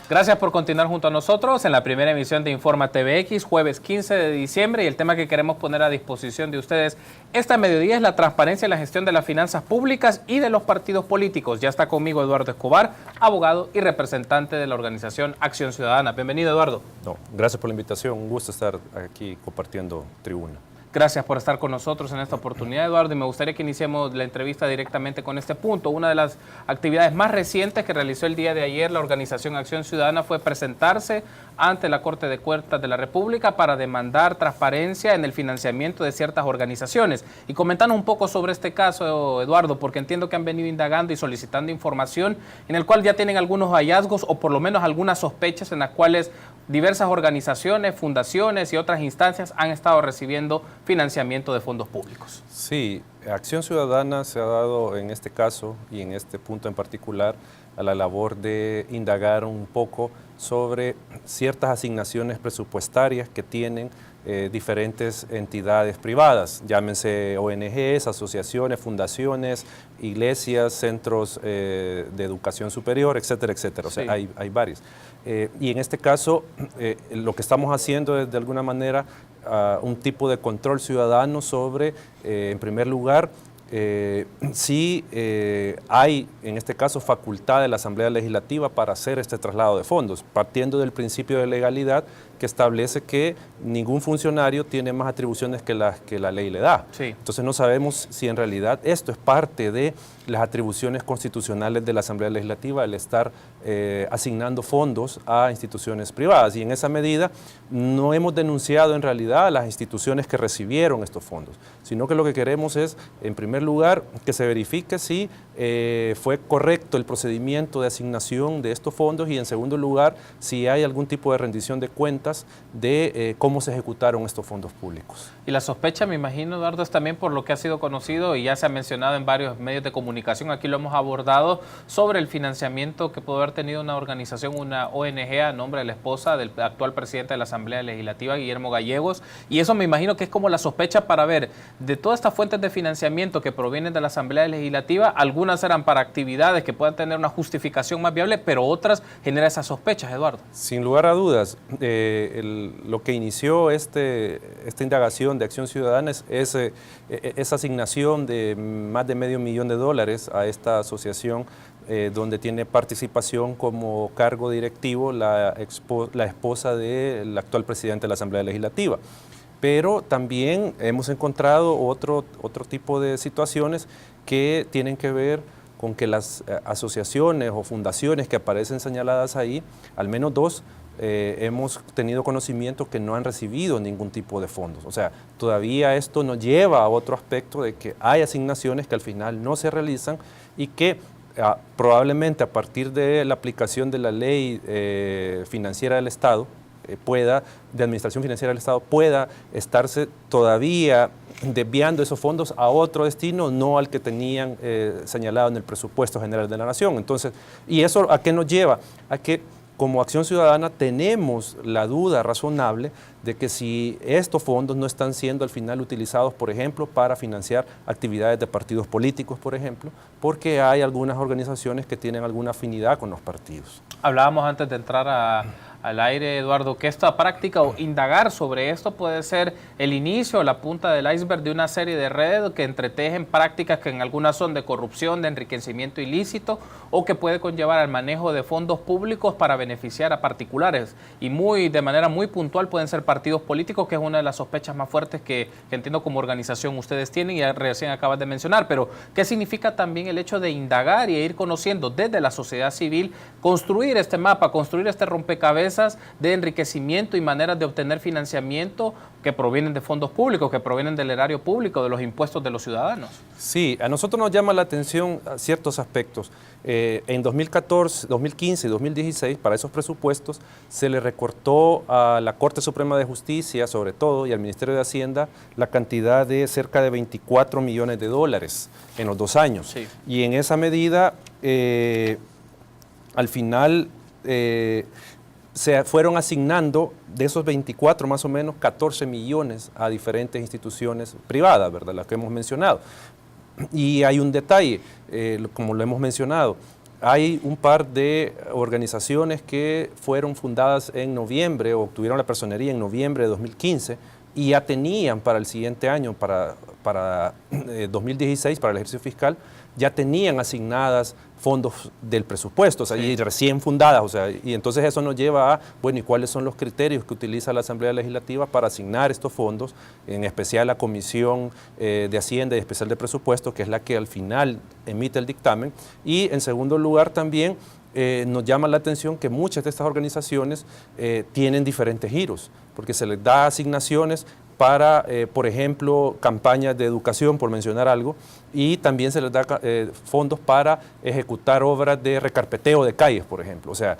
Gracias por continuar junto a nosotros en la primera emisión de Informa TVX, jueves 15 de diciembre, y el tema que queremos poner a disposición de ustedes esta mediodía es la transparencia en la gestión de las finanzas públicas y de los partidos políticos. Ya está conmigo Eduardo Escobar, abogado y representante de la organización Acción Ciudadana. Bienvenido, Eduardo. No, gracias por la invitación, un gusto estar aquí compartiendo tribuna. Gracias por estar con nosotros en esta oportunidad, Eduardo, y me gustaría que iniciemos la entrevista directamente con este punto. Una de las actividades más recientes que realizó el día de ayer la organización Acción Ciudadana fue presentarse ante la Corte de Cuentas de la República para demandar transparencia en el financiamiento de ciertas organizaciones. Y comentanos un poco sobre este caso, Eduardo, porque entiendo que han venido indagando y solicitando información en el cual ya tienen algunos hallazgos o por lo menos algunas sospechas en las cuales diversas organizaciones, fundaciones y otras instancias han estado recibiendo financiamiento de fondos públicos. Sí, Acción Ciudadana se ha dado en este caso y en este punto en particular a la labor de indagar un poco sobre ciertas asignaciones presupuestarias que tienen diferentes entidades privadas, llámense ONGs, asociaciones, fundaciones, iglesias, centros de educación superior, etcétera, etcétera. O sea, Sí. hay varios. Y en este caso, lo que estamos haciendo es de alguna manera un tipo de control ciudadano sobre, en primer lugar, si hay, en este caso, facultad de la Asamblea Legislativa para hacer este traslado de fondos, partiendo del principio de legalidad que establece que ningún funcionario tiene más atribuciones que la ley le da. Sí. Entonces no sabemos si en realidad esto es parte de las atribuciones constitucionales de la Asamblea Legislativa, el estar asignando fondos a instituciones privadas. Y en esa medida no hemos denunciado en realidad a las instituciones que recibieron estos fondos, sino que lo que queremos es, en primer lugar, que se verifique si fue correcto el procedimiento de asignación de estos fondos y, en segundo lugar, si hay algún tipo de rendición de cuentas de cómo se ejecutaron estos fondos públicos. Y la sospecha, me imagino, Eduardo, es también por lo que ha sido conocido y ya se ha mencionado en varios medios de comunicación, aquí lo hemos abordado, sobre el financiamiento que pudo haber tenido una organización, una ONG a nombre de la esposa del actual presidente de la Asamblea Legislativa, Guillermo Gallegos, y eso me imagino que es como la sospecha para ver de todas estas fuentes de financiamiento que provienen de la Asamblea Legislativa, algunas eran para actividades que puedan tener una justificación más viable, pero otras genera esas sospechas, Eduardo. Sin lugar a dudas, lo que inició esta indagación de Acción Ciudadana es esa asignación de más de $500,000 a esta asociación donde tiene participación como cargo directivo la esposa del actual presidente de la Asamblea Legislativa. Pero también hemos encontrado otro tipo de situaciones que tienen que ver con que las asociaciones o fundaciones que aparecen señaladas ahí, al menos dos, hemos tenido conocimiento que no han recibido ningún tipo de fondos. O sea, todavía esto nos lleva a otro aspecto de que hay asignaciones que al final no se realizan y que probablemente a partir de la aplicación de la ley financiera del Estado, de administración financiera del Estado, pueda estarse todavía desviando esos fondos a otro destino, no al que tenían señalado en el presupuesto general de la Nación. Entonces, ¿y eso a qué nos lleva? A que como Acción Ciudadana tenemos la duda razonable de que si estos fondos no están siendo al final utilizados, por ejemplo, para financiar actividades de partidos políticos, por ejemplo, porque hay algunas organizaciones que tienen alguna afinidad con los partidos. Hablábamos antes de entrar al aire, Eduardo, que esta práctica o indagar sobre esto puede ser el inicio o la punta del iceberg de una serie de redes que entretejen prácticas que en algunas son de corrupción, de enriquecimiento ilícito o que puede conllevar al manejo de fondos públicos para beneficiar a particulares y de manera muy puntual pueden ser partidos políticos, que es una de las sospechas más fuertes que entiendo como organización ustedes tienen y recién acabas de mencionar. Pero ¿qué significa también el hecho de indagar y ir conociendo desde la sociedad civil, construir este mapa, construir este rompecabezas de enriquecimiento y maneras de obtener financiamiento que provienen de fondos públicos, que provienen del erario público, de los impuestos de los ciudadanos? Sí, a nosotros nos llama la atención ciertos aspectos. En 2014, 2015 y 2016, para esos presupuestos, se le recortó a la Corte Suprema de Justicia, sobre todo, y al Ministerio de Hacienda, la cantidad de cerca de $24 millones en los 2 años. Sí. Y en esa medida, al final, se fueron asignando de esos 24 más o menos 14 millones a diferentes instituciones privadas, ¿verdad? Las que hemos mencionado. Y hay un detalle, como lo hemos mencionado, hay un par de organizaciones que fueron fundadas en noviembre o obtuvieron la personería en noviembre de 2015 y ya tenían para el siguiente año, para 2016, para el ejercicio fiscal, ya tenían asignadas fondos del presupuesto, o sea, y recién fundadas, o sea, y entonces eso nos lleva a, bueno, ¿y cuáles son los criterios que utiliza la Asamblea Legislativa para asignar estos fondos, en especial la Comisión de Hacienda y especial de Presupuesto, que es la que al final emite el dictamen? Y en segundo lugar también nos llama la atención que muchas de estas organizaciones tienen diferentes giros, porque se les da asignaciones para, por ejemplo, campañas de educación, por mencionar algo, y también se les da fondos para ejecutar obras de recarpeteo de calles, por ejemplo. O sea,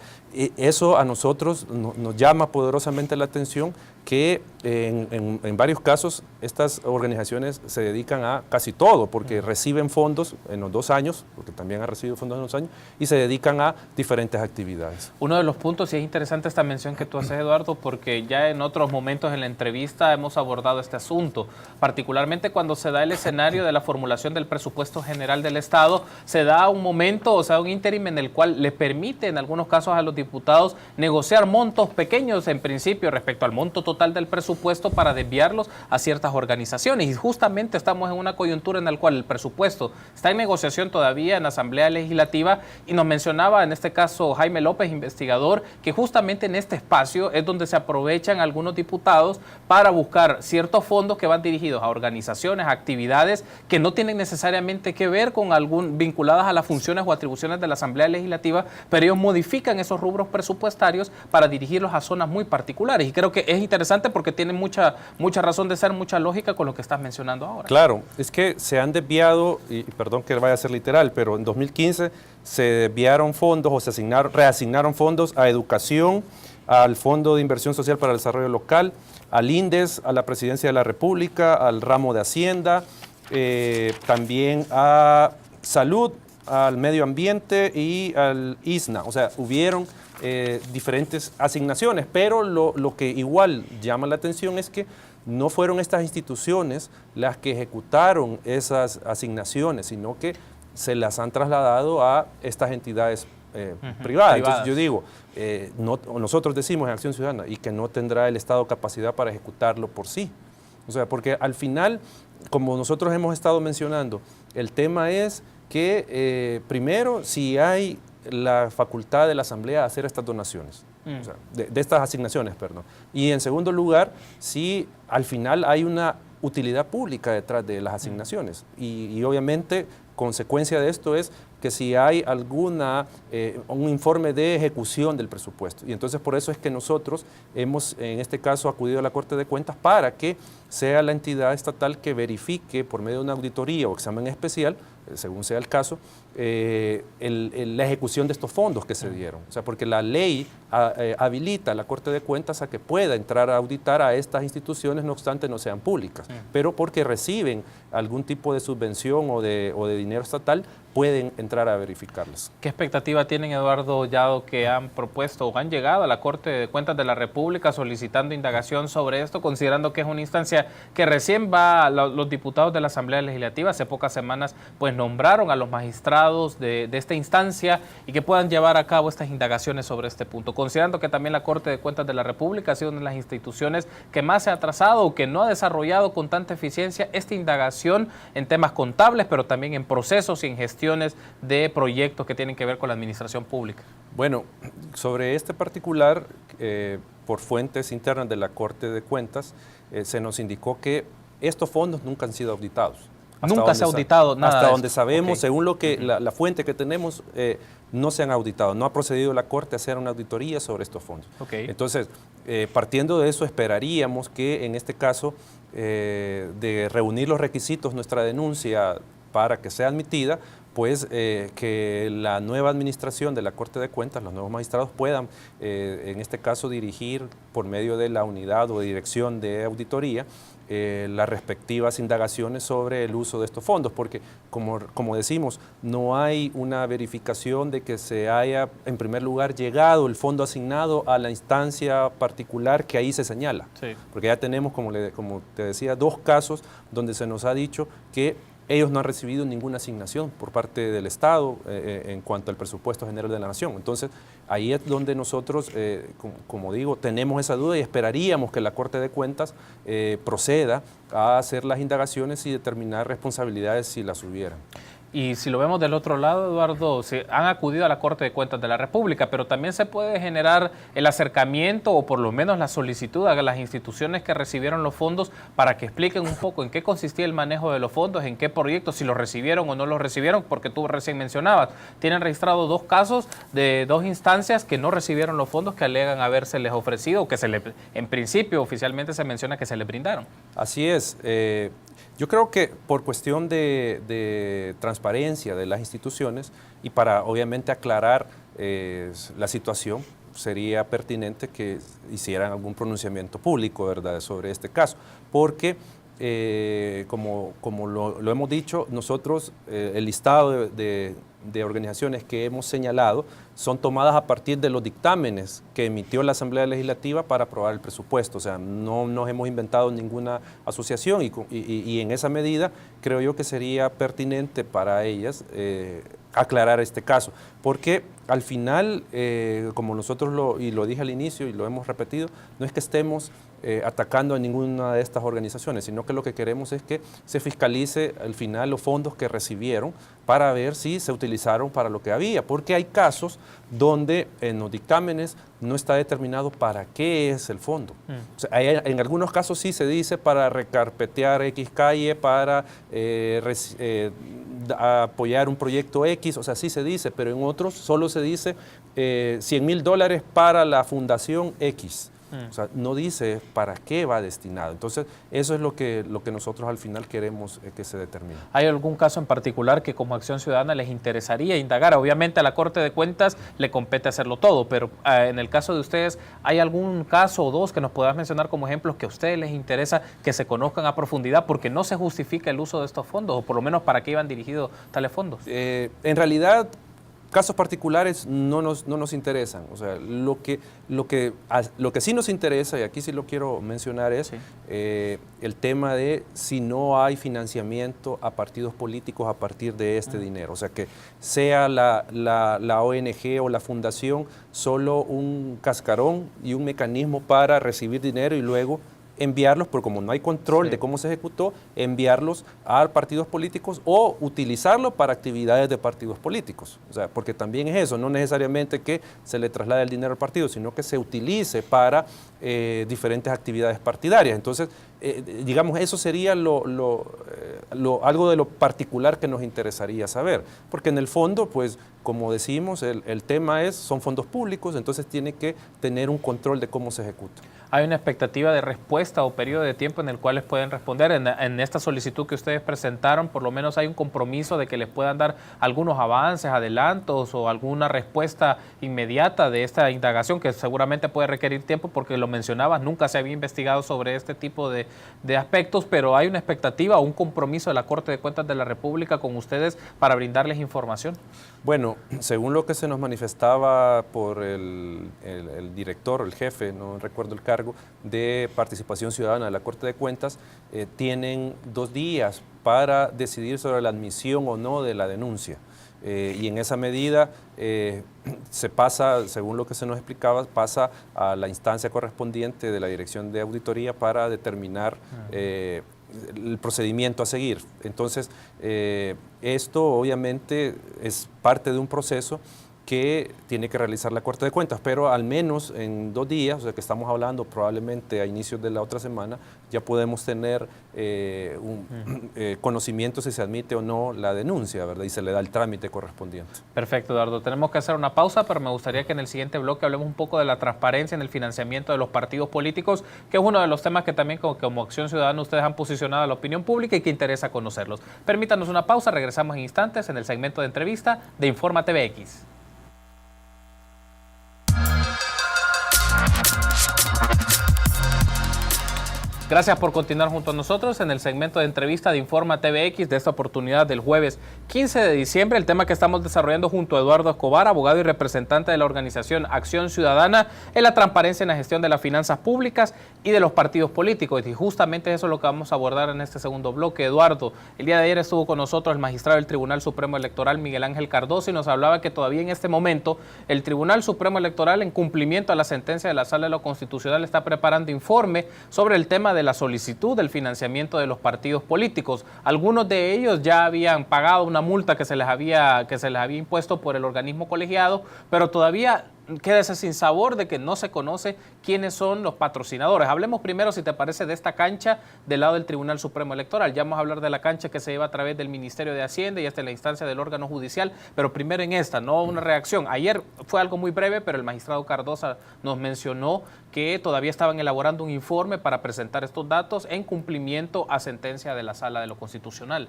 eso a nosotros nos llama poderosamente la atención que en varios casos estas organizaciones se dedican a casi todo, porque reciben fondos en los 2 años, porque también han recibido fondos en los años, y se dedican a diferentes actividades. Uno de los puntos, y es interesante esta mención que tú haces, Eduardo, porque ya en otros momentos en la entrevista hemos abordado este asunto, particularmente cuando se da el escenario de la formulación del presupuesto general del Estado, se da un momento, o sea, un ínterim en el cual le permite en algunos casos a los diputados negociar montos pequeños en principio respecto al monto total del presupuesto para desviarlos a ciertas organizaciones. Y justamente estamos en una coyuntura en la cual el presupuesto está en negociación todavía en la Asamblea Legislativa y nos mencionaba en este caso Jaime López, investigador, que justamente en este espacio es donde se aprovechan algunos diputados para buscar ciertos fondos que van dirigidos a organizaciones, a actividades que no tienen necesariamente que ver con vinculadas a las funciones o atribuciones de la Asamblea Legislativa, pero ellos modifican esos rubros presupuestarios para dirigirlos a zonas muy particulares. Y creo que es interesante porque tiene mucha razón de ser, mucha lógica con lo que estás mencionando ahora. Claro, es que se han desviado, y perdón que vaya a ser literal, pero en 2015 se desviaron fondos o se reasignaron fondos a educación, al Fondo de Inversión Social para el Desarrollo Local, al INDES, a la Presidencia de la República, al ramo de Hacienda, también a Salud, al Medio Ambiente y al ISNA. O sea, hubieron diferentes asignaciones, pero lo que igual llama la atención es que no fueron estas instituciones las que ejecutaron esas asignaciones, sino que se las han trasladado a estas entidades privadas. Entonces yo digo, nosotros decimos en Acción Ciudadana, y que no tendrá el Estado capacidad para ejecutarlo por sí. O sea, porque al final, como nosotros hemos estado mencionando, el tema es que primero, si hay la facultad de la Asamblea de hacer estas donaciones, o sea, de estas asignaciones, perdón. Y en segundo lugar, si al final hay una utilidad pública detrás de las asignaciones. Y obviamente, consecuencia de esto es que si hay un informe de ejecución del presupuesto. Y entonces por eso es que nosotros hemos, en este caso, acudido a la Corte de Cuentas para que sea la entidad estatal que verifique por medio de una auditoría o examen especial, según sea el caso, la ejecución de estos fondos que se dieron. O sea, porque la ley habilita a la Corte de Cuentas a que pueda entrar a auditar a estas instituciones, no obstante no sean públicas, pero porque reciben algún tipo de subvención o de dinero estatal, pueden entrar a verificarlas. ¿Qué expectativa tienen, Eduardo, dado que han propuesto o han llegado a la Corte de Cuentas de la República solicitando indagación sobre esto, considerando que es una instancia que recién los diputados de la Asamblea Legislativa hace pocas semanas pues nombraron a los magistrados de esta instancia y que puedan llevar a cabo estas indagaciones sobre este punto, considerando que también la Corte de Cuentas de la República ha sido una de las instituciones que más se ha atrasado o que no ha desarrollado con tanta eficiencia esta indagación en temas contables, pero también en procesos y en gestiones de proyectos que tienen que ver con la administración pública? Bueno, sobre este particular, por fuentes internas de la Corte de Cuentas, se nos indicó que estos fondos nunca han sido auditados. Nunca se ha auditado nada. Hasta donde sabemos, según lo que la fuente que tenemos, no se han auditado. No ha procedido la Corte a hacer una auditoría sobre estos fondos. Entonces, partiendo de eso, esperaríamos que en este caso, de reunir los requisitos, nuestra denuncia para que sea admitida, pues que la nueva administración de la Corte de Cuentas, los nuevos magistrados puedan, en este caso, dirigir por medio de la unidad o dirección de auditoría las respectivas indagaciones sobre el uso de estos fondos, porque como decimos, no hay una verificación de que se haya, en primer lugar, llegado el fondo asignado a la instancia particular que ahí se señala. Sí. Porque ya tenemos, como te decía, 2 casos donde se nos ha dicho que ellos no han recibido ninguna asignación por parte del Estado en cuanto al presupuesto general de la Nación. Entonces, ahí es donde nosotros, como digo, tenemos esa duda y esperaríamos que la Corte de Cuentas proceda a hacer las indagaciones y determinar responsabilidades si las hubieran. Y si lo vemos del otro lado, Eduardo, se han acudido a la Corte de Cuentas de la República, pero también se puede generar el acercamiento o por lo menos la solicitud a las instituciones que recibieron los fondos para que expliquen un poco en qué consistía el manejo de los fondos, en qué proyectos, si los recibieron o no los recibieron, porque tú recién mencionabas, tienen registrado 2 casos de 2 instancias que no recibieron los fondos que alegan habérseles ofrecido, o que en principio oficialmente se menciona que se les brindaron. Así es. Yo creo que por cuestión de transparencia de las instituciones y para obviamente aclarar la situación, sería pertinente que hicieran algún pronunciamiento público, ¿verdad?, sobre este caso, porque como lo hemos dicho, nosotros el listado de organizaciones que hemos señalado son tomadas a partir de los dictámenes que emitió la Asamblea Legislativa para aprobar el presupuesto. O sea, no nos hemos inventado ninguna asociación y en esa medida creo yo que sería pertinente para ellas aclarar este caso. Porque al final, como nosotros lo dije al inicio y lo hemos repetido, no es que estemos atacando a ninguna de estas organizaciones, sino que lo que queremos es que se fiscalice al final los fondos que recibieron para ver si se utilizaron para lo que había, porque hay casos donde en los dictámenes no está determinado para qué es el fondo. O sea, en algunos casos sí se dice para recarpetear X calle, para apoyar un proyecto X, o sea, sí se dice, pero en otros solo se dice $100,000 para la fundación X. O sea, no dice para qué va destinado. Entonces, eso es lo que nosotros al final queremos que se determine. ¿Hay algún caso en particular que como Acción Ciudadana les interesaría indagar? Obviamente a la Corte de Cuentas le compete hacerlo todo, pero en el caso de ustedes, ¿hay algún caso o 2 que nos puedas mencionar como ejemplos que a ustedes les interesa que se conozcan a profundidad porque no se justifica el uso de estos fondos, o por lo menos para qué iban dirigidos tales fondos? En realidad, casos particulares no nos interesan. O sea, lo que sí nos interesa, y aquí sí lo quiero mencionar, es el tema de si no hay financiamiento a partidos políticos a partir de este dinero. O sea, que sea la ONG o la fundación solo un cascarón y un mecanismo para recibir dinero y luego enviarlos, porque como no hay control de cómo se ejecutó, enviarlos a partidos políticos o utilizarlo para actividades de partidos políticos. O sea, porque también es eso, no necesariamente que se le traslade el dinero al partido, sino que se utilice para diferentes actividades partidarias. Entonces, digamos, eso sería algo de lo particular que nos interesaría saber, porque en el fondo, pues, como decimos, el tema son fondos públicos, entonces tiene que tener un control de cómo se ejecuta. ¿Hay una expectativa de respuesta o periodo de tiempo en el cual les pueden responder? En esta solicitud que ustedes presentaron, por lo menos hay un compromiso de que les puedan dar algunos avances, adelantos o alguna respuesta inmediata de esta indagación, que seguramente puede requerir tiempo porque lo mencionabas, nunca se había investigado sobre este tipo de aspectos, pero ¿hay una expectativa o un compromiso de la Corte de Cuentas de la República con ustedes para brindarles información? Bueno, según lo que se nos manifestaba por el director, el jefe, no recuerdo el cargo, de Participación Ciudadana de la Corte de Cuentas, tienen 2 días para decidir sobre la admisión o no de la denuncia. Y en esa medida se pasa, según lo que se nos explicaba, pasa a la instancia correspondiente de la Dirección de Auditoría para determinar el procedimiento a seguir. Entonces, esto obviamente es parte de un proceso que tiene que realizar la Corte de Cuentas, pero al menos en 2 días, o sea que estamos hablando probablemente a inicios de la otra semana, ya podemos tener conocimiento si se admite o no la denuncia, ¿verdad? Y se le da el trámite correspondiente. Perfecto, Eduardo. Tenemos que hacer una pausa, pero me gustaría que en el siguiente bloque hablemos un poco de la transparencia en el financiamiento de los partidos políticos, que es uno de los temas que también como Acción Ciudadana ustedes han posicionado a la opinión pública y que interesa conocerlos. Permítanos una pausa, regresamos en instantes en el segmento de entrevista de Informa TVX. Gracias por continuar junto a nosotros en el segmento de entrevista de Informa TVX de esta oportunidad del jueves 15 de diciembre. El tema que estamos desarrollando junto a Eduardo Escobar, abogado y representante de la organización Acción Ciudadana, es la transparencia en la gestión de las finanzas públicas y de los partidos políticos. Y justamente eso es lo que vamos a abordar en este segundo bloque. Eduardo, el día de ayer estuvo con nosotros el magistrado del Tribunal Supremo Electoral, Miguel Ángel Cardoso, y nos hablaba que todavía en este momento el Tribunal Supremo Electoral, en cumplimiento a la sentencia de la Sala de lo Constitucional, está preparando informe sobre el tema de la solicitud del financiamiento de los partidos políticos. Algunos de ellos ya habían pagado una multa que se les había impuesto por el organismo colegiado, pero todavía queda ese sinsabor de que no se conoce quiénes son los patrocinadores. Hablemos primero, si te parece, de esta cancha del lado del Tribunal Supremo Electoral. Ya vamos a hablar de la cancha que se lleva a través del Ministerio de Hacienda y hasta la instancia del órgano judicial, pero primero en esta, no una reacción. Ayer fue algo muy breve, pero el magistrado Cardoso nos mencionó que todavía estaban elaborando un informe para presentar estos datos en cumplimiento a sentencia de la Sala de lo Constitucional.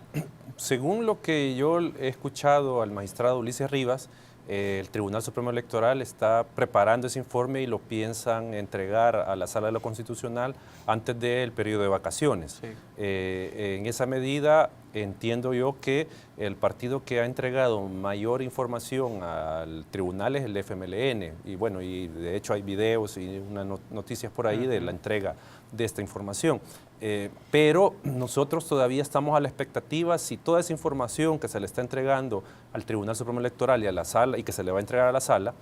Según lo que yo he escuchado al magistrado Ulises Rivas, el Tribunal Supremo Electoral está preparando ese informe y lo piensan entregar a la Sala de lo Constitucional antes del periodo de vacaciones. Sí. En esa medida entiendo yo que el partido que ha entregado mayor información al tribunal es el FMLN, y bueno, y de hecho hay videos y unas noticias por ahí de la entrega de esta información. Pero nosotros todavía estamos a la expectativa si toda esa información que se le está entregando al Tribunal Supremo Electoral y a la Sala, y que se le va a entregar a la Sala,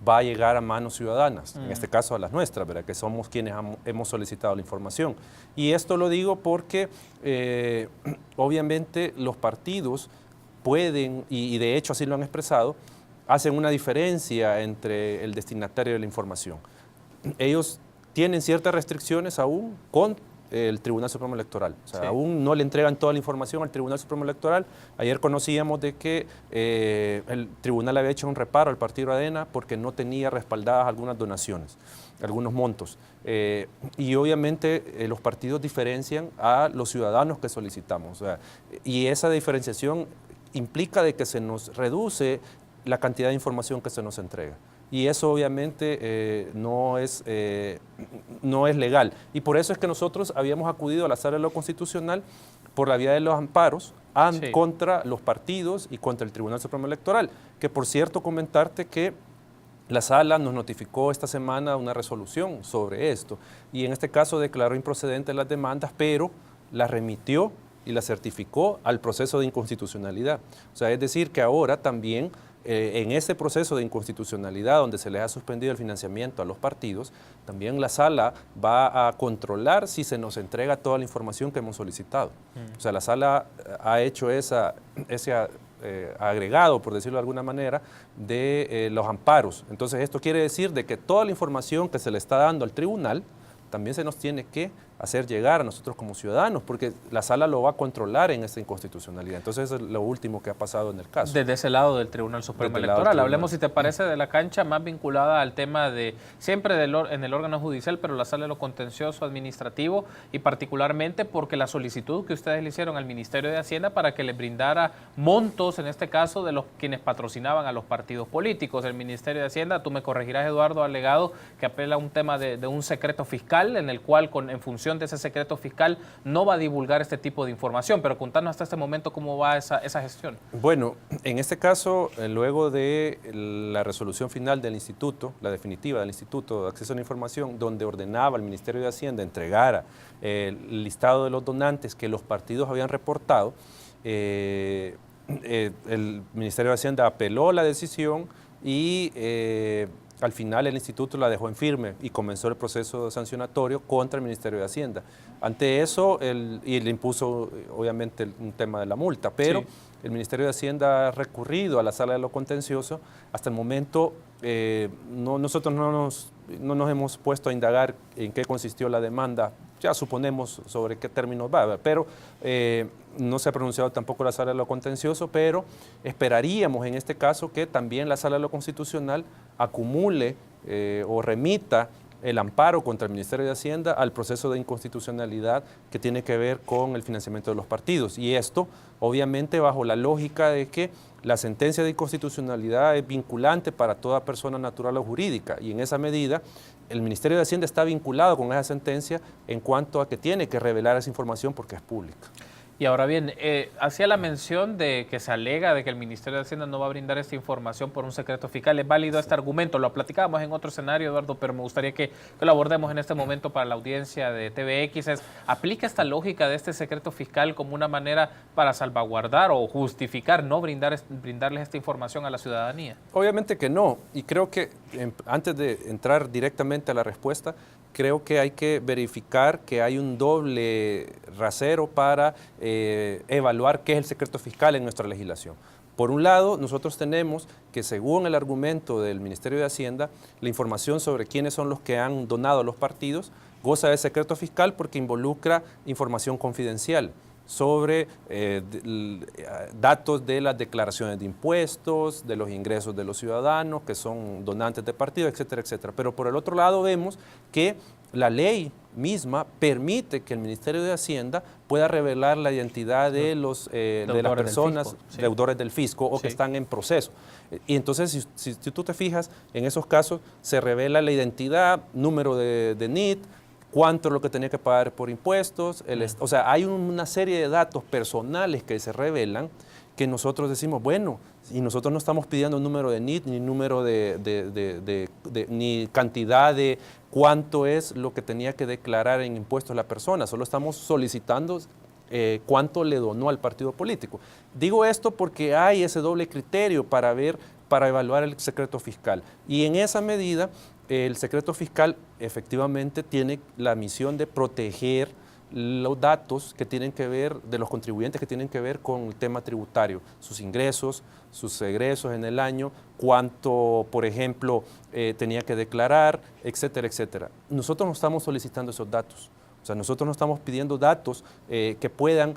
va a llegar a manos ciudadanas, en este caso a las nuestras, ¿verdad? Que somos quienes hemos solicitado la información. Y esto lo digo porque obviamente los partidos pueden, y de hecho así lo han expresado, hacen una diferencia entre el destinatario de la información. Ellos tienen ciertas restricciones aún con el Tribunal Supremo Electoral. O sea, sí, aún no le entregan toda la información al Tribunal Supremo Electoral. Ayer conocíamos de que el tribunal había hecho un reparo al partido ADENA porque no tenía respaldadas algunas donaciones, algunos montos. Y obviamente los partidos diferencian a los ciudadanos que solicitamos. O sea, y esa diferenciación implica de que se nos reduce la cantidad de información que se nos entrega. Y eso obviamente no es legal. Y por eso es que nosotros habíamos acudido a la Sala de lo Constitucional por la vía de los amparos sí, contra los partidos y contra el Tribunal Supremo Electoral. Que por cierto, comentarte que la Sala nos notificó esta semana una resolución sobre esto. Y en este caso declaró improcedentes las demandas, pero las remitió y las certificó al proceso de inconstitucionalidad. O sea, es decir, que ahora también en ese proceso de inconstitucionalidad donde se les ha suspendido el financiamiento a los partidos, también la Sala va a controlar si se nos entrega toda la información que hemos solicitado. O sea, la Sala ha hecho ese agregado, por decirlo de alguna manera, de los amparos. Entonces, esto quiere decir de que toda la información que se le está dando al tribunal también se nos tiene que hacer llegar a nosotros como ciudadanos, porque la Sala lo va a controlar en esta inconstitucionalidad. Entonces, eso es lo último que ha pasado en el caso. Desde ese lado del Tribunal Supremo Electoral. Hablemos, si te parece, de la cancha más vinculada al tema de, siempre en el órgano judicial, pero la Sala de lo Contencioso Administrativo, y particularmente porque la solicitud que ustedes le hicieron al Ministerio de Hacienda para que les brindara montos, en este caso, de los quienes patrocinaban a los partidos políticos. El Ministerio de Hacienda, tú me corregirás, Eduardo, ha alegado que apela a un tema de un secreto fiscal, en el cual, en función de ese secreto fiscal, no va a divulgar este tipo de información. Pero contanos hasta este momento cómo va esa gestión. Bueno, en este caso, luego de la resolución final del instituto, la definitiva del Instituto de Acceso a la Información, donde ordenaba al Ministerio de Hacienda entregara el listado de los donantes que los partidos habían reportado, el Ministerio de Hacienda apeló la decisión y al final el instituto la dejó en firme y comenzó el proceso sancionatorio contra el Ministerio de Hacienda. Ante eso, y le impuso obviamente un tema de la multa, pero sí, el Ministerio de Hacienda ha recurrido a la Sala de lo Contencioso. Hasta el momento nosotros no nos hemos puesto a indagar en qué consistió la demanda. Ya suponemos sobre qué términos va, pero no se ha pronunciado tampoco la Sala de lo Contencioso, pero esperaríamos en este caso que también la Sala de lo Constitucional acumule o remita el amparo contra el Ministerio de Hacienda al proceso de inconstitucionalidad que tiene que ver con el financiamiento de los partidos. Y esto, obviamente, bajo la lógica de que la sentencia de inconstitucionalidad es vinculante para toda persona natural o jurídica, y en esa medida el Ministerio de Hacienda está vinculado con esa sentencia en cuanto a que tiene que revelar esa información porque es pública. Y ahora bien, hacía la mención de que se alega de que el Ministerio de Hacienda no va a brindar esta información por un secreto fiscal. ¿Es válido este argumento? Lo platicábamos en otro escenario, Eduardo, pero me gustaría que lo abordemos en este momento para la audiencia de TVX. ¿Aplica esta lógica de este secreto fiscal como una manera para salvaguardar o justificar no brindarles esta información a la ciudadanía? Obviamente que no, y creo que antes de entrar directamente a la respuesta, creo que hay que verificar que hay un doble rasero para evaluar qué es el secreto fiscal en nuestra legislación. Por un lado, nosotros tenemos que, según el argumento del Ministerio de Hacienda, la información sobre quiénes son los que han donado a los partidos goza de secreto fiscal porque involucra información confidencial sobre datos de las declaraciones de impuestos, de los ingresos de los ciudadanos que son donantes de partidos, etcétera, etcétera. Pero por el otro lado vemos que la ley misma permite que el Ministerio de Hacienda pueda revelar la identidad de las personas deudores del fisco o que están en proceso. Y entonces, si tú te fijas, en esos casos se revela la identidad, número de NIT, cuánto es lo que tenía que pagar por impuestos, o sea, hay una serie de datos personales que se revelan que nosotros decimos, bueno, y nosotros no estamos pidiendo número de NIT, ni número ni cantidad de cuánto es lo que tenía que declarar en impuestos la persona, solo estamos solicitando cuánto le donó al partido político. Digo esto porque hay ese doble criterio para evaluar el secreto fiscal, y en esa medida el secreto fiscal efectivamente tiene la misión de proteger los datos que tienen que ver, de los contribuyentes que tienen que ver con el tema tributario, sus ingresos, sus egresos en el año, cuánto, por ejemplo, tenía que declarar, etcétera, etcétera. Nosotros no estamos solicitando esos datos. O sea, nosotros no estamos pidiendo datos que puedan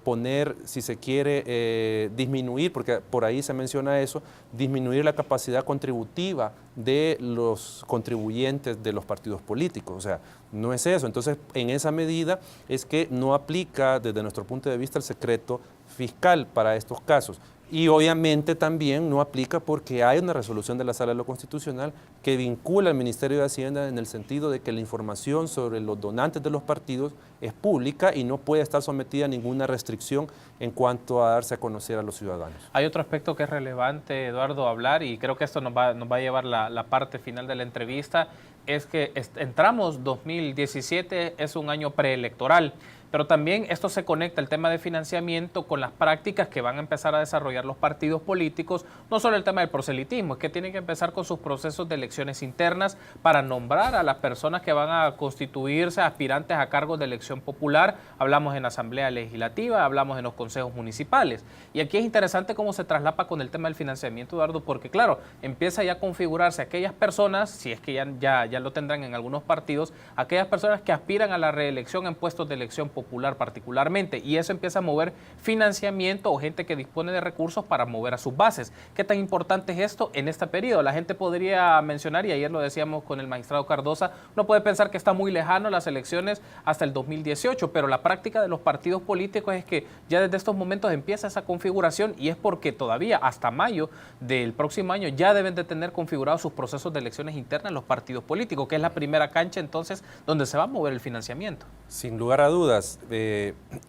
poner, si se quiere, disminuir, porque por ahí se menciona eso, disminuir la capacidad contributiva de los contribuyentes de los partidos políticos. O sea, no es eso. Entonces, en esa medida es que no aplica, desde nuestro punto de vista, el secreto fiscal para estos casos. Y obviamente también no aplica porque hay una resolución de la Sala de lo Constitucional que vincula al Ministerio de Hacienda en el sentido de que la información sobre los donantes de los partidos es pública y no puede estar sometida a ninguna restricción en cuanto a darse a conocer a los ciudadanos. Hay otro aspecto que es relevante, Eduardo, hablar, y creo que esto nos va a llevar la parte final de la entrevista, es que entramos 2017, es un año preelectoral. Pero también esto se conecta, el tema de financiamiento, con las prácticas que van a empezar a desarrollar los partidos políticos, no solo el tema del proselitismo, es que tienen que empezar con sus procesos de elecciones internas para nombrar a las personas que van a constituirse aspirantes a cargos de elección popular. Hablamos en la Asamblea Legislativa, hablamos en los consejos municipales. Y aquí es interesante cómo se traslapa con el tema del financiamiento, Eduardo, porque claro, empieza ya a configurarse aquellas personas, si es que ya lo tendrán en algunos partidos, aquellas personas que aspiran a la reelección en puestos de elección popular particularmente, y eso empieza a mover financiamiento o gente que dispone de recursos para mover a sus bases. ¿Qué tan importante es esto en este periodo? La gente podría mencionar, y ayer lo decíamos con el magistrado Cardosa, uno puede pensar que está muy lejano las elecciones hasta el 2018, pero la práctica de los partidos políticos es que ya desde estos momentos empieza esa configuración, y es porque todavía hasta mayo del próximo año ya deben de tener configurados sus procesos de elecciones internas los partidos políticos, que es la primera cancha entonces donde se va a mover el financiamiento. Sin lugar a dudas,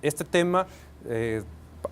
este tema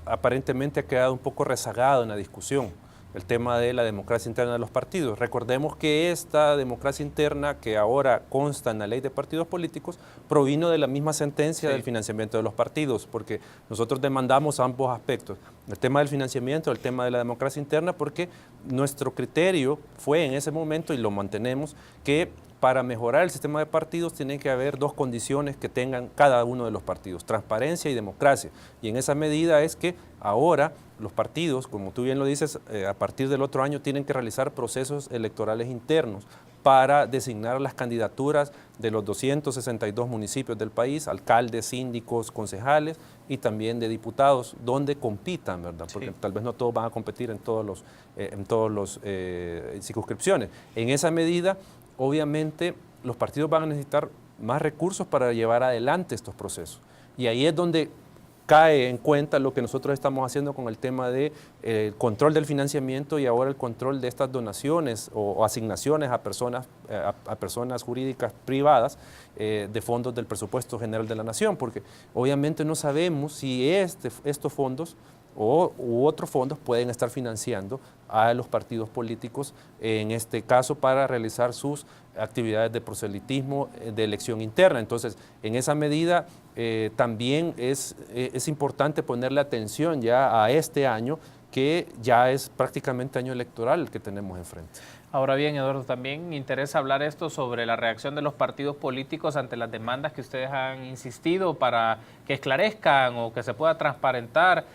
aparentemente ha quedado un poco rezagado en la discusión, el tema de la democracia interna de los partidos. Recordemos que esta democracia interna que ahora consta en la ley de partidos políticos provino de la misma sentencia del financiamiento de los partidos, porque nosotros demandamos ambos aspectos, el tema del financiamiento, el tema de la democracia interna, porque nuestro criterio fue en ese momento, y lo mantenemos, que para mejorar el sistema de partidos tiene que haber dos condiciones que tengan cada uno de los partidos, transparencia y democracia. Y en esa medida es que ahora los partidos, como tú bien lo dices, a partir del otro año tienen que realizar procesos electorales internos para designar las candidaturas de los 262 municipios del país, alcaldes, síndicos, concejales y también de diputados, donde compitan, ¿verdad? Porque tal vez no todos van a competir en todos los circunscripciones. En esa medida, obviamente, los partidos van a necesitar más recursos para llevar adelante estos procesos. Y ahí es donde cae en cuenta lo que nosotros estamos haciendo con el tema de control del financiamiento y ahora el control de estas donaciones o asignaciones a personas jurídicas privadas de fondos del presupuesto general de la nación, porque obviamente no sabemos si estos fondos u otros fondos pueden estar financiando a los partidos políticos, en este caso para realizar sus actividades de proselitismo de elección interna. Entonces, en esa medida también es importante ponerle atención ya a este año, que ya es prácticamente año electoral el que tenemos enfrente. Ahora bien, Eduardo, también interesa hablar esto sobre la reacción de los partidos políticos ante las demandas que ustedes han insistido para que esclarezcan o que se pueda transparentar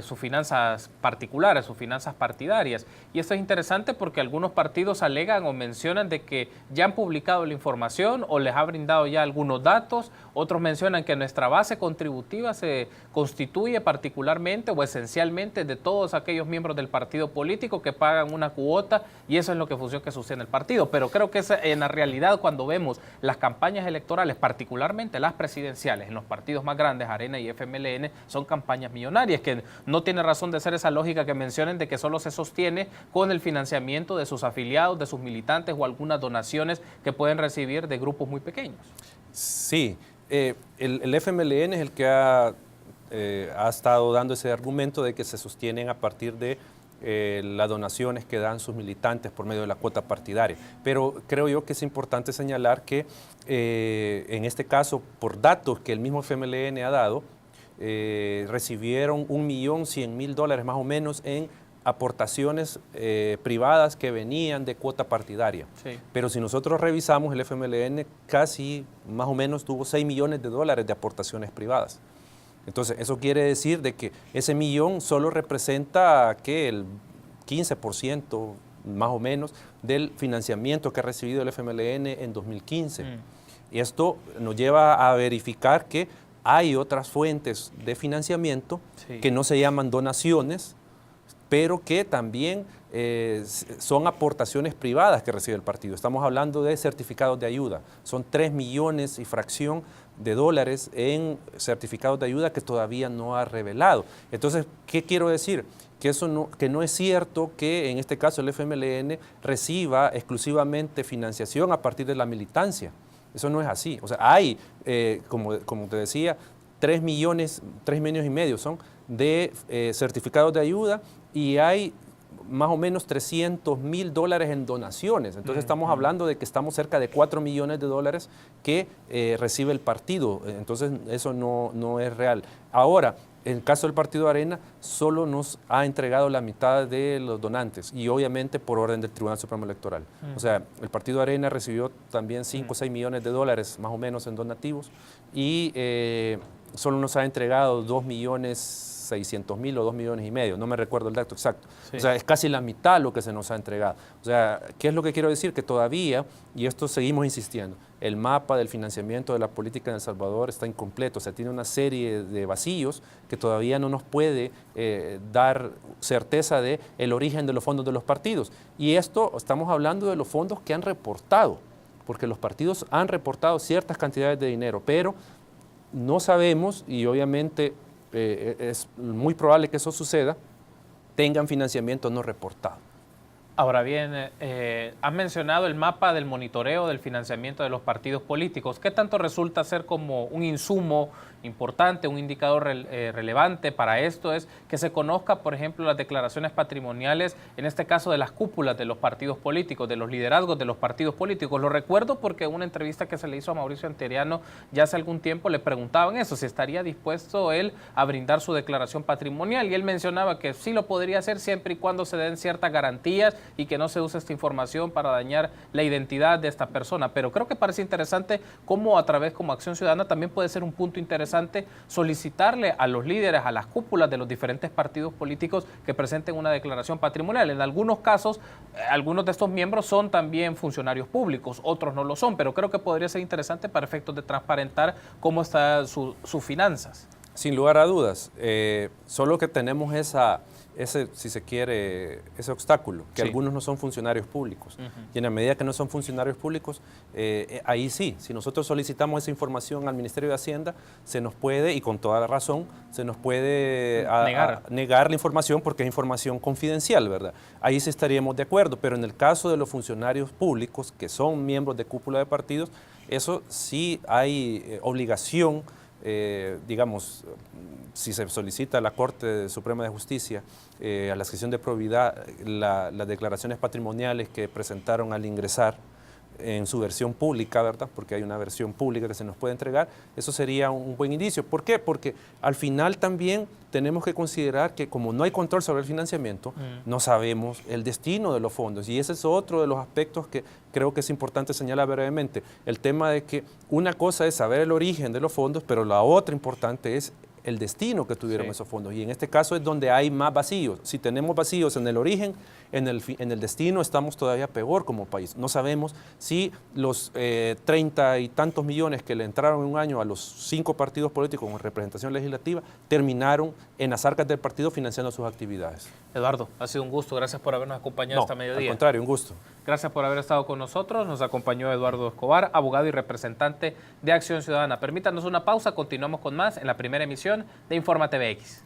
sus finanzas particulares, sus finanzas partidarias. Y esto es interesante porque algunos partidos alegan o mencionan de que ya han publicado la información o les ha brindado ya algunos datos. Otros mencionan que nuestra base contributiva se constituye particularmente o esencialmente de todos aquellos miembros del partido político que pagan una cuota, y eso es lo que funciona que sucede en el partido. Pero creo que en la realidad, cuando vemos las campañas electorales, particularmente las presidenciales, en los partidos más grandes, Arena y FMLN, son campañas millonarias, que no tiene razón de ser esa lógica que mencionen de que solo se sostiene con el financiamiento de sus afiliados, de sus militantes o algunas donaciones que pueden recibir de grupos muy pequeños. Sí, el FMLN es el que ha estado dando ese argumento de que se sostienen a partir de las donaciones que dan sus militantes por medio de la cuota partidaria. Pero creo yo que es importante señalar que en este caso, por datos que el mismo FMLN ha dado, recibieron $1.100.000 más o menos en aportaciones privadas que venían de cuota partidaria. Sí. Pero si nosotros revisamos, el FMLN casi más o menos tuvo $6 millones de aportaciones privadas. Entonces, eso quiere decir de que ese millón solo representa que el 15% más o menos del financiamiento que ha recibido el FMLN en 2015. Y esto nos lleva a verificar que hay otras fuentes de financiamiento que no se llaman donaciones, pero que también son aportaciones privadas que recibe el partido. Estamos hablando de certificados de ayuda. Son 3 millones y fracción de dólares en certificados de ayuda que todavía no ha revelado. Entonces, ¿qué quiero decir? Que no es cierto que en este caso el FMLN reciba exclusivamente financiación a partir de la militancia. Eso no es así. O sea, hay, como te decía, 3 millones y medio son de certificados de ayuda, y hay más o menos $300.000 en donaciones. Entonces estamos hablando de que estamos cerca de $4 millones que recibe el partido. Entonces eso no es real. Ahora, en el caso del Partido Arena, solo nos ha entregado la mitad de los donantes, y obviamente por orden del Tribunal Supremo Electoral. O sea, el Partido Arena recibió también 5 o 6 millones de dólares más o menos en donativos, y solo nos ha entregado 2.600.000 o 2 millones y medio, no me recuerdo el dato exacto. Sí. O sea, es casi la mitad lo que se nos ha entregado. O sea, ¿qué es lo que quiero decir? Que todavía, y esto seguimos insistiendo, el mapa del financiamiento de la política en El Salvador está incompleto. O sea, tiene una serie de vacíos que todavía no nos puede dar certeza de el origen de los fondos de los partidos. Y esto, estamos hablando de los fondos que han reportado, porque los partidos han reportado ciertas cantidades de dinero, pero no sabemos, y obviamente es muy probable que eso suceda, tengan financiamiento no reportado. Ahora bien, has mencionado el mapa del monitoreo del financiamiento de los partidos políticos. ¿Qué tanto resulta ser como un insumo importante, un indicador relevante para esto? Es que se conozca, por ejemplo, las declaraciones patrimoniales, en este caso de las cúpulas de los partidos políticos, de los liderazgos de los partidos políticos. Lo recuerdo porque en una entrevista que se le hizo a Mauricio Anteriano ya hace algún tiempo le preguntaban eso, si estaría dispuesto él a brindar su declaración patrimonial, y él mencionaba que sí lo podría hacer siempre y cuando se den ciertas garantías y que no se use esta información para dañar la identidad de esta persona. Pero creo que parece interesante cómo a través, como Acción Ciudadana, también puede ser un punto interesante solicitarle a los líderes, a las cúpulas de los diferentes partidos políticos que presenten una declaración patrimonial. En algunos casos, algunos de estos miembros son también funcionarios públicos, otros no lo son, pero creo que podría ser interesante para efectos de transparentar cómo están sus finanzas. Sin lugar a dudas, solo que tenemos ese, si se quiere, ese obstáculo, que Sí. algunos no son funcionarios públicos. Y en la medida que no son funcionarios públicos, ahí sí, si nosotros solicitamos esa información al Ministerio de Hacienda, se nos puede, y con toda la razón, se nos puede negar la información porque es información confidencial, ¿verdad? Ahí sí estaríamos de acuerdo, pero en el caso de los funcionarios públicos, que son miembros de cúpula de partidos, eso sí hay obligación. Digamos, si se solicita a la Corte Suprema de Justicia, a la sección de probidad, las declaraciones patrimoniales que presentaron al ingresar en su versión pública, ¿verdad? Porque hay una versión pública que se nos puede entregar, eso sería un buen indicio. ¿Por qué? Porque al final también tenemos que considerar que como no hay control sobre el financiamiento, no sabemos el destino de los fondos. Y ese es otro de los aspectos que creo que es importante señalar brevemente. El tema de que una cosa es saber el origen de los fondos, pero la otra importante es el destino que tuvieron esos fondos. Y en este caso es donde hay más vacíos. Si tenemos vacíos en el origen, en el destino estamos todavía peor como país. No sabemos si los 30 y tantos millones que le entraron en un año a los 5 partidos políticos con representación legislativa terminaron en las arcas del partido financiando sus actividades. Eduardo, ha sido un gusto. Gracias por habernos acompañado esta mediodía. Al contrario, un gusto. Gracias por haber estado con nosotros. Nos acompañó Eduardo Escobar, abogado y representante de Acción Ciudadana. Permítanos una pausa. Continuamos con más en la primera emisión de Infórmate BX.